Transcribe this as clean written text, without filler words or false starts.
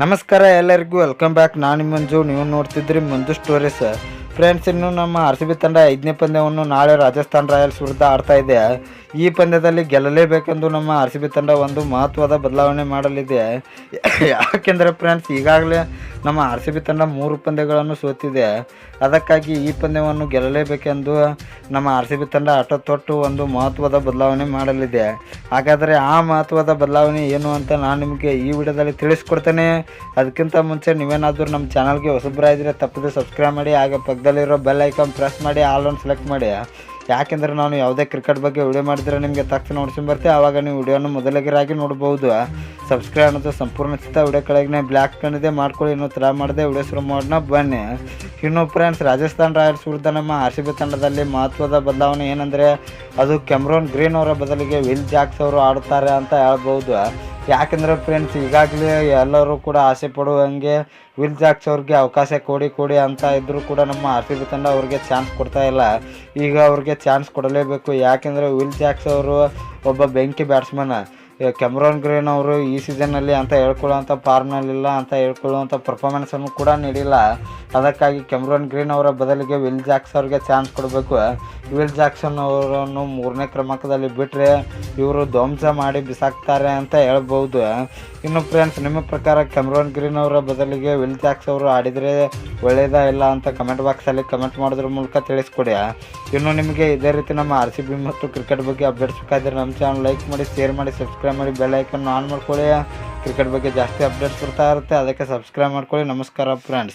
ನಮಸ್ಕಾರ ಎಲ್ಲರಿಗೂ welcome back. ನಾನು ಮಂಜು, ನೀವು ನೋಡ್ತಿದ್ರಿ ಮಂಜು ಸ್ಟೋರೀಸ್. ಫ್ರೆಂಡ್ಸ್, ಇನ್ನು ನಮ್ಮ RCB ತಂಡ 5ನೇ ಪಂದ್ಯವನ್ನು ನಾಳೆ ರಾಜಸ್ಥಾನ್ ರಾಯಲ್ಸ್ ವಿರುದ್ಧ ಆಡ್ತಾ ಇದೆ. ಈ ಪಂದ್ಯದಲ್ಲಿ ಗೆಲ್ಲಲೇಬೇಕೆಂದು ನಮ್ಮ RCB ತಂಡ ಒಂದು ಮಹತ್ವದ ಬದಲಾವಣೆ ಮಾಡಲಿದೆ. ಯಾಕೆಂದರೆ ಫ್ರೆಂಡ್ಸ್, ಈಗಾಗಲೇ ನಮ್ಮ RCB ತಂಡ 3 ಪಂದ್ಯಗಳನ್ನು ಸೋತಿದೆ. ಅದಕ್ಕಾಗಿ ಈ ಪಂದ್ಯವನ್ನು ಗೆಲ್ಲಲೇಬೇಕೆಂದು ನಮ್ಮ RCB ತಂಡ ತೊಟ್ಟು ಒಂದು ಮಹತ್ವದ ಬದಲಾವಣೆ ಮಾಡಲಿದೆ. ಹಾಗಾದರೆ ಆ ಮಹತ್ವದ ಬದಲಾವಣೆ ಏನು ಅಂತ ನಾನು ನಿಮಗೆ ಈ ವಿಡಿಯೋದಲ್ಲಿ ತಿಳಿಸ್ಕೊಡ್ತೇನೆ. ಅದಕ್ಕಿಂತ ಮುಂಚೆ ನೀವೇನಾದರೂ ನಮ್ಮ ಚಾನಲ್ಗೆ ಹೊಸಬ್ರಾಗಿದ್ದರೆ ತಪ್ಪದೆ ಸಬ್ಸ್ಕ್ರೈಬ್ ಮಾಡಿ, ಹಾಗೆ ಪಕ್ಕದಲ್ಲಿರೋ ಬೆಲ್ ಐಕಾನ್ ಪ್ರೆಸ್ ಮಾಡಿ, ಆಲ್ ಒನ್ ಸೆಲೆಕ್ಟ್ ಮಾಡಿ. ಯಾಕೆಂದರೆ ನಾನು ಯಾವುದೇ ಕ್ರಿಕೆಟ್ ಬಗ್ಗೆ ವಿಡಿಯೋ ಮಾಡಿದರೆ ನಿಮಗೆ ತಕ್ಷಣ ನೋಡ್ಕೊಂಬರ್ತೀವಿ. ಆವಾಗ ನೀವು ವಿಡಿಯೋನ ಮೊದಲಿಗರಾಗಿ ನೋಡ್ಬೋದು. ಸಬ್ಸ್ಕ್ರೈಬ್ ಅನ್ನೋದು ಸಂಪೂರ್ಣ ಚಿತ್ತ. ವಿಡಿಯೋ ಕೆಳಗೆ ಬ್ಲ್ಯಾಕ್ ಪೆನ್ ಇದೆ, ಮಾಡ್ಕೊಳ್ಳಿ. ಇನ್ನೂ ಥರ ಮಾಡಿದೆ ವಿಡಿಯೋ ಶುರು ಮಾಡೋಣ ಬನ್ನಿ. ಇನ್ನು ಫ್ರೆಂಡ್ಸ್, ರಾಜಸ್ಥಾನ್ ರಾಯಲ್ಸ್ ವಿರುದ್ಧ ನಮ್ಮ RCB ತಂಡದಲ್ಲಿ ಮಹತ್ವದ ಬದಲಾವಣೆ ಏನಂದರೆ ಅದು ಕೆಮ್ರೋನ್ ಗ್ರೀನ್ ಅವರ ಬದಲಿಗೆ ವಿಲ್ ಜಾಕ್ಸ್ ಅವರು ಆಡುತ್ತಾರೆ ಅಂತ ಹೇಳ್ಬೋದು. ಯಾಕೆಂದರೆ ಫ್ರೆಂಡ್ಸ್, ಈಗಾಗಲೇ ಎಲ್ಲರೂ ಕೂಡ ಆಸೆ ಪಡುವಂಗೆ ವಿಲ್ ಜಾಕ್ಸ್ ಅವ್ರಿಗೆ ಅವಕಾಶ ಕೊಡಿ ಅಂತ ಇದ್ದರೂ ಕೂಡ ನಮ್ಮ RCB ತಂಡ ಅವ್ರಿಗೆ ಚಾನ್ಸ್ ಕೊಡ್ತಾ ಇಲ್ಲ. ಈಗ ಅವ್ರಿಗೆ ಚಾನ್ಸ್ ಕೊಡಲೇಬೇಕು. ಯಾಕೆಂದರೆ ವಿಲ್ ಜಾಕ್ಸ್ ಅವರು ಒಬ್ಬ ಬೆಂಕಿ ಬ್ಯಾಟ್ಸ್ಮನ್. ಕೆಮ್ರೋನ್ ಗ್ರೀನ್ ಅವರು ಈ ಸೀಸನ್ನಲ್ಲಿ ಅಂತ ಹೇಳ್ಕೊಳ್ಳೋವಂಥ ಫಾರ್ಮ್ನಲ್ಲಿಲ್ಲ, ಅಂತ ಹೇಳ್ಕೊಳ್ಳುವಂಥ ಪರ್ಫಾರ್ಮೆನ್ಸನ್ನು ಕೂಡ ನೀಡಿಲ್ಲ. ಅದಕ್ಕಾಗಿ ಕೆಮ್ರೋನ್ ಗ್ರೀನ್ ಅವರ ಬದಲಿಗೆ ವಿಲ್ ಜಾಕ್ಸ್ ಅವ್ರಿಗೆ ಚಾನ್ಸ್ ಕೊಡಬೇಕು. ವಿಲ್ ಜಾಕ್ಸನ್ ಅವರನ್ನು 3ನೇ ಕ್ರಮಾಂಕದಲ್ಲಿ ಬಿಟ್ಟರೆ ಇವರು ಧ್ವಂಸ ಮಾಡಿ ಬಿಸಾಕ್ತಾರೆ ಅಂತ ಹೇಳ್ಬೋದು. ಇನ್ನು ಫ್ರೆಂಡ್ಸ್, ನಿಮ್ಮ ಪ್ರಕಾರ ಕೆಮ್ರೋನ್ ಗ್ರೀನ್ ಅವರ ಬದಲಿಗೆ ವಿಲ್ ಜಾಕ್ಸ್ ಅವರು ಆಡಿದರೆ ಒಳ್ಳೆಯದಾ ಇಲ್ಲ ಅಂತ ಕಮೆಂಟ್ ಬಾಕ್ಸಲ್ಲಿ ಕಮೆಂಟ್ ಮಾಡೋದ್ರ ಮೂಲಕ ತಿಳಿಸ್ಕೊಡಿ. ಇನ್ನು ನಿಮಗೆ ಇದೇ ರೀತಿ ನಮ್ಮ RCB ಮತ್ತು ಕ್ರಿಕೆಟ್ ಬಗ್ಗೆ ಅಪ್ಡೇಟ್ಸ್ ಬೇಕಾದರೆ ನಮ್ಮ ಚಾನಲ್ ಲೈಕ್ ಮಾಡಿ, ಶೇರ್ ಮಾಡಿ, ಸಬ್ಸ್ಕ್ರೈಬ್ ಮಾಡಿ, ಬೆಲ್ ಐಕನ್ ಆನ್ ಮಾಡ್ಕೊಳ್ಳಿ. ಕ್ರಿಕೆಟ್ ಬಗ್ಗೆ ಜಾಸ್ತಿ ಅಪ್ಡೇಟ್ಸ್ ಬರ್ತಾ ಇರುತ್ತೆ, ಅದಕ್ಕೆ ಸಬ್ಸ್ಕ್ರೈಬ್ ಮಾಡ್ಕೊಳ್ಳಿ. ನಮಸ್ಕಾರ ಫ್ರೆಂಡ್ಸ್.